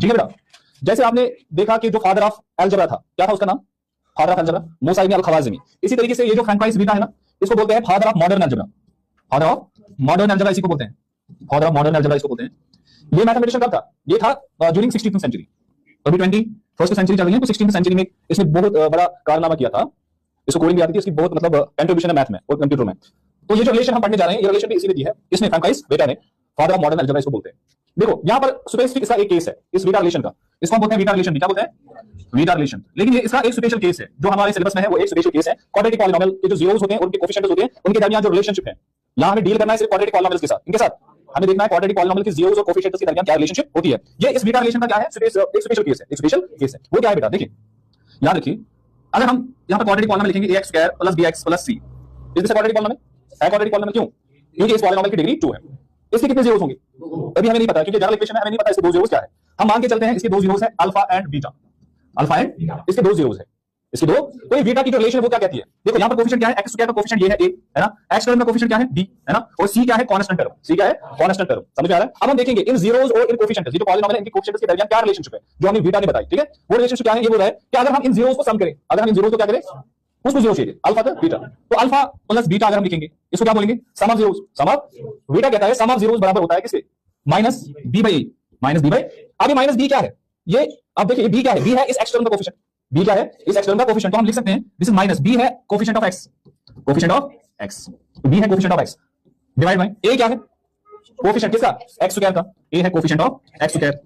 ठीक है बेटा। जैसे आपने देखा कि जो फादर ऑफ अलजेब्रा था, क्या था उसका नाम? फादर ऑफ अलजेब्रा मूसा इब्न अल-खवारिज़मी। इसी तरीके से ये जो फ्रैंकोइस बीटा है ना, इसको बोलते हैं father of modern algebra. Father of modern algebra इसी को बोलते हैं, फादर ऑफ मॉडर्न अलजेब्रा इसको बोलते हैं। ये मैथमेटिशियन कब था? ये था ड्यूरिंग 16th सेंचुरी। अभी 21st सेंचुरी चल रही है, तो 16th सेंचुरी में इसने बहुत बड़ा कारनामा किया था। इसको कोडिंग भी आती थी, इसकी बहुत मतलब कंट्रीब्यूशन है मैथ में और कंप्यूटर में। तो ये जो रिलेशन हम पढ़ने जा रहे हैं, ये रिलेशन भी इसी ने दी है, इसमें फ्रैंकोइस बीटा ने, फादर ऑफ मॉडर्न अलजेब्रा इसको बोलते हैं। देखो यहाँ पर स्पेसिफिक इसका एक केस है इस बीटा रिलेशन का, इसको हम बोलते हैं बीटा रिलेशन। क्या बोलते हैं? Beta relation. लेकिन ये इसका एक स्पेशल केस है जो हमारे सिलेबस में है, वो एक स्पेशल केस है। क्वाड्रेटिक पॉलिनोमियल के जो जीरोस होते हैं, उनके कोएफिशिएंट्स होते हैं, उनके दरमियान जो रिलेशनशिप है, यहाँ हमें डील करना है सिर्फ क्वाड्रेटिक पॉलिनोमियल्स के साथ। इनके साथ हमें देखना है क्वाड्रेटिक पॉलिनोमियल के जीरोस और कोएफिशिएंट्स के दरमियान क्या रिलेशनशिप होती है। ये इस बीटा रिलेशन का क्या है? एक स्पेशल केस है, एक स्पेशल केस है। वो क्या है बेटा? देखिए याद रखिए, अगर हम यहाँ पर क्वाड्रेटिक पॉलिनोमियल लिखेंगे ax square plus bx plus c, इस दिस क्वाड्रेटिक पॉलिनोमियल है। क्वाड्रेटिक पॉलिनोमियल क्यों? क्योंकि इस पॉलिनोमियल की डिग्री 2 है। इसके कितने जीरोस होंगे अभी हमें नहीं पता, क्योंकि जनरल इक्वेशन में हमें नहीं पता इसके दो जीरोस क्या है। हम मान के चलते हैं इसके दो जीरोस है alpha and beta, alpha and इसके दो जीरोस है, इसके दो। तो ये बीटा की जो रिलेशन है वो क्या कहती है? देखो यहाँ पर कोएफिशिएंट क्या है? x स्क्वायर का कोएफिशिएंट ये है a, है ना। x टर्म का कोएफिशिएंट क्या है? b, है ना। और c क्या है? Constant term. c क्या है? Constant term. समझ में आ रहा है? अब हम देखेंगे इन जीरोस और इन कोएफिशिएंट्स, ये जो पॉलिनोमियल है, इनके कोएफिशिएंट्स के दरमियान क्या रिलेशनशिप है, जो हमें बीटा ने बताई। ठीक है, वो रिलेशनशिप क्या है? ये बोल रहा है कि अगर हम इन जीरोस को सम करें, अगर हम इन जीरोस को क्या करें, उसको जीरो चाहिए, अल्फा तक बीटा, तो अल्फा प्लस बीटा अगर हम लिखेंगे, इसको क्या बोलेंगे? Sum of zeros. Sum of beta कहता है सम ऑफ जीरोस बराबर होता है किसके? Minus b by a, minus b by. अब ये माइनस b क्या है? ये अब देखिए b क्या है? b है इस x टर्म का कोएफिशिएंट। b क्या है? इस x टर्म का कोएफिशिएंट। तो हम लिख सकते हैं दिस इज माइनस b है coefficient of x, coefficient of x। तो b है coefficient of x divide by a क्या है? कोएफिशिएंट किसका? x स्क्वायर का। a है कोएफिशिएंट ऑफ x स्क्वायर।